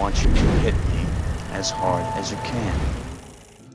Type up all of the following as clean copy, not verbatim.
want you to hit me as hard as you can.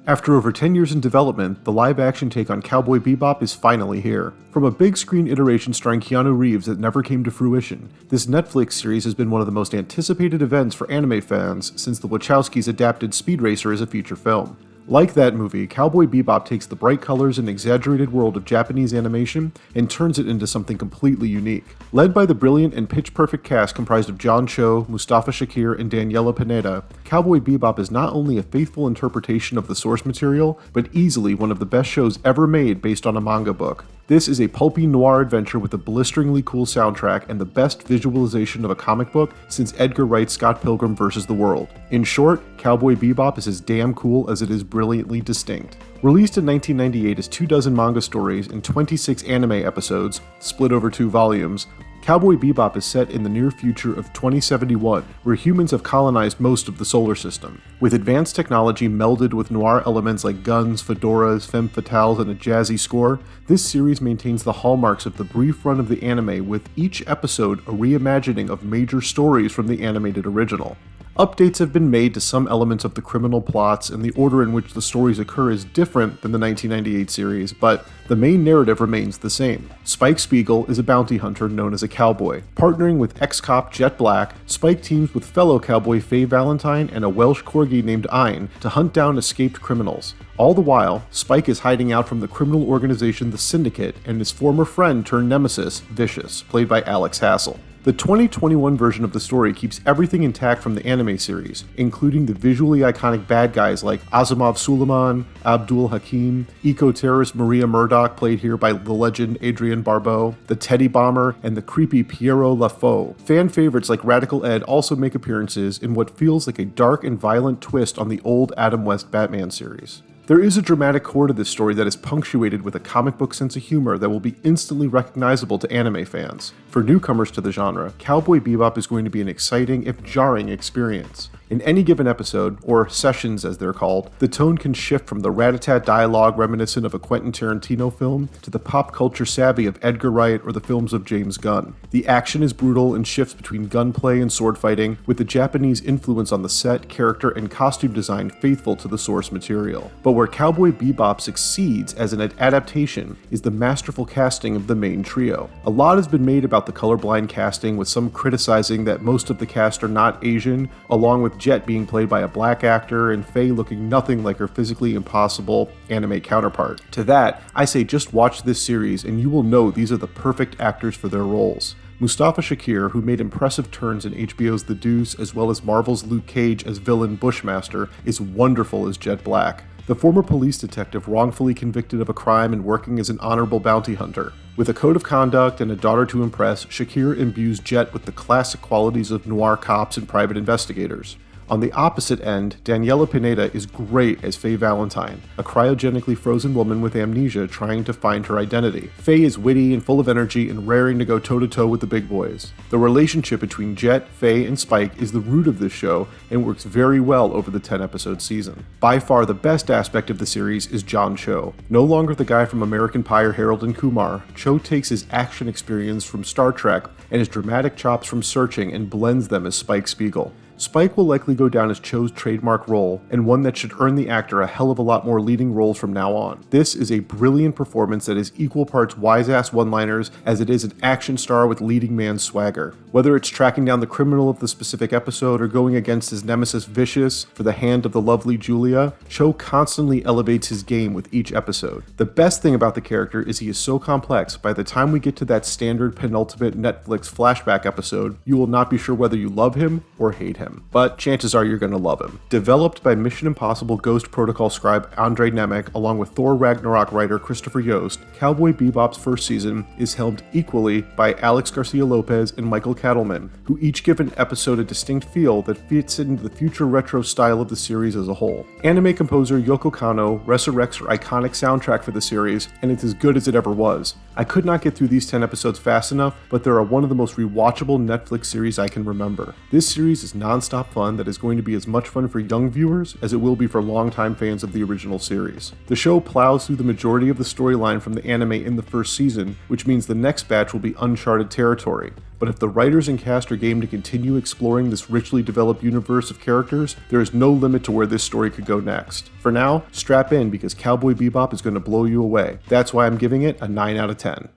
After over 10 years in development, the live-action take on Cowboy Bebop is finally here. From a big-screen iteration starring Keanu Reeves that never came to fruition, this Netflix series has been one of the most anticipated events for anime fans since the Wachowskis adapted Speed Racer as a feature film. Like that movie, Cowboy Bebop takes the bright colors and exaggerated world of Japanese animation and turns it into something completely unique. Led by the brilliant and pitch-perfect cast comprised of Jon Cho, Mustafa Shakir, and Daniella Pineda, Cowboy Bebop is not only a faithful interpretation of the source material, but easily one of the best shows ever made based on a manga book. This is a pulpy noir adventure with a blisteringly cool soundtrack and the best visualization of a comic book since Edgar Wright's Scott Pilgrim vs. the World. In short, Cowboy Bebop is as damn cool as it is brilliantly distinct. Released in 1998 as 24 manga stories and 26 anime episodes, split over 2 volumes, Cowboy Bebop is set in the near future of 2071, where humans have colonized most of the solar system. With advanced technology melded with noir elements like guns, fedoras, femme fatales, and a jazzy score, this series maintains the hallmarks of the brief run of the anime, with each episode a reimagining of major stories from the animated original. Updates have been made to some elements of the criminal plots, and the order in which the stories occur is different than the 1998 series, but the main narrative remains the same. Spike Spiegel is a bounty hunter known as a cowboy. Partnering with ex-cop Jet Black, Spike teams with fellow cowboy Faye Valentine and a Welsh corgi named Ein to hunt down escaped criminals. All the while, Spike is hiding out from the criminal organization The Syndicate and his former friend turned nemesis, Vicious, played by Alex Hassel. The 2021 version of the story keeps everything intact from the anime series, including the visually iconic bad guys like Asimov Suleiman, Abdul Hakim, eco-terrorist Maria Murdoch, played here by the legend Adrienne Barbeau, the Teddy Bomber, and the creepy Pierrot Lafaux. Fan favorites like Radical Ed also make appearances in what feels like a dark and violent twist on the old Adam West Batman series. There is a dramatic core to this story that is punctuated with a comic book sense of humor that will be instantly recognizable to anime fans. For newcomers to the genre, Cowboy Bebop is going to be an exciting, if jarring, experience. In any given episode, or sessions as they're called, the tone can shift from the rat-a-tat dialogue reminiscent of a Quentin Tarantino film to the pop culture savvy of Edgar Wright or the films of James Gunn. The action is brutal and shifts between gunplay and sword fighting, with the Japanese influence on the set, character, and costume design faithful to the source material. But where Cowboy Bebop succeeds as an adaptation is the masterful casting of the main trio. A lot has been made about the colorblind casting, with some criticizing that most of the cast are not Asian, along with Jet being played by a black actor and Faye looking nothing like her physically impossible anime counterpart. To that, I say just watch this series and you will know these are the perfect actors for their roles. Mustafa Shakir, who made impressive turns in HBO's The Deuce as well as Marvel's Luke Cage as villain Bushmaster, is wonderful as Jet Black. The former police detective wrongfully convicted of a crime and working as an honorable bounty hunter. With a code of conduct and a daughter to impress, Shakir imbues Jet with the classic qualities of noir cops and private investigators. On the opposite end, Daniella Pineda is great as Faye Valentine, a cryogenically frozen woman with amnesia trying to find her identity. Faye is witty and full of energy and raring to go toe-to-toe with the big boys. The relationship between Jet, Faye, and Spike is the root of this show and works very well over the 10-episode season. By far the best aspect of the series is Jon Cho. No longer the guy from American Pie or Harold and Kumar, Cho takes his action experience from Star Trek and his dramatic chops from Searching and blends them as Spike Spiegel. Spike will likely go down as Cho's trademark role, and one that should earn the actor a hell of a lot more leading roles from now on. This is a brilliant performance that is equal parts wise-ass one-liners as it is an action star with leading man swagger. Whether it's tracking down the criminal of the specific episode or going against his nemesis Vicious for the hand of the lovely Julia, Cho constantly elevates his game with each episode. The best thing about the character is he is so complex, by the time we get to that standard penultimate Netflix flashback episode, you will not be sure whether you love him or hate him. But chances are you're going to love him. Developed by Mission Impossible Ghost Protocol scribe Andre Nemec along with Thor Ragnarok writer Christopher Yost, Cowboy Bebop's first season is helmed equally by Alex Garcia Lopez and Michael Cattleman, who each give an episode a distinct feel that fits into the future retro style of the series as a whole. Anime composer Yoko Kanno resurrects her iconic soundtrack for the series, and it's as good as it ever was. I could not get through these 10 episodes fast enough, but they are one of the most rewatchable Netflix series I can remember. This series is non non-stop fun that is going to be as much fun for young viewers as it will be for longtime fans of the original series. The show plows through the majority of the storyline from the anime in the first season, which means the next batch will be uncharted territory. But if the writers and cast are game to continue exploring this richly developed universe of characters, there is no limit to where this story could go next. For now, strap in because Cowboy Bebop is going to blow you away. That's why I'm giving it a 9 out of 10.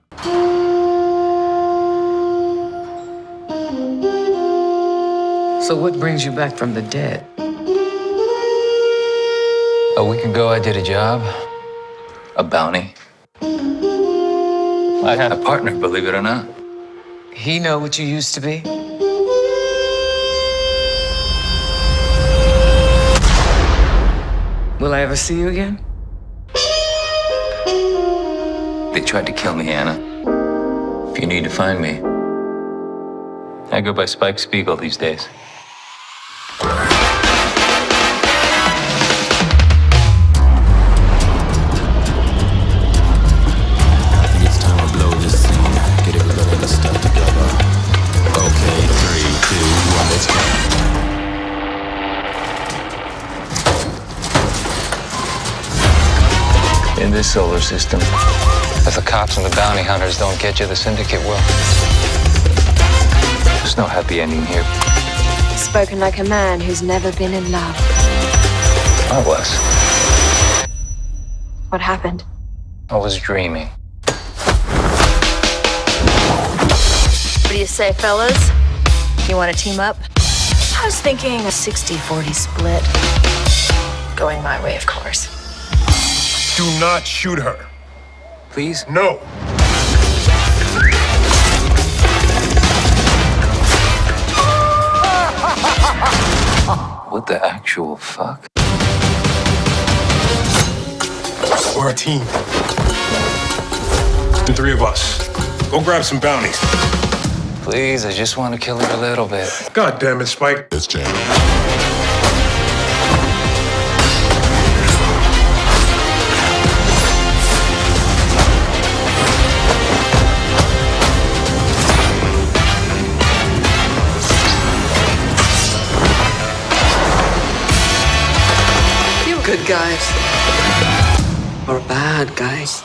So what brings you back from the dead? A week ago, I did a job. A bounty. I had a partner, believe it or not. He know what you used to be? Will I ever see you again? They tried to kill me, Anna. If you need to find me, I go by Spike Spiegel these days. In this solar system, if the cops and the bounty hunters don't get you, the syndicate will. There's no happy ending here. Spoken like a man who's never been in love. I was. What happened? I was dreaming. What do you say, fellas? You want to team up? I was thinking a 60-40 split. Going my way, of course. Do not shoot her. Please? No. What the actual fuck? We're a team. The three of us. Go grab some bounties. Please, I just want to kill her a little bit. God damn it, Spike. It's jam. Good guys. Or bad guys.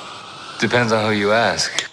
Depends on who you ask.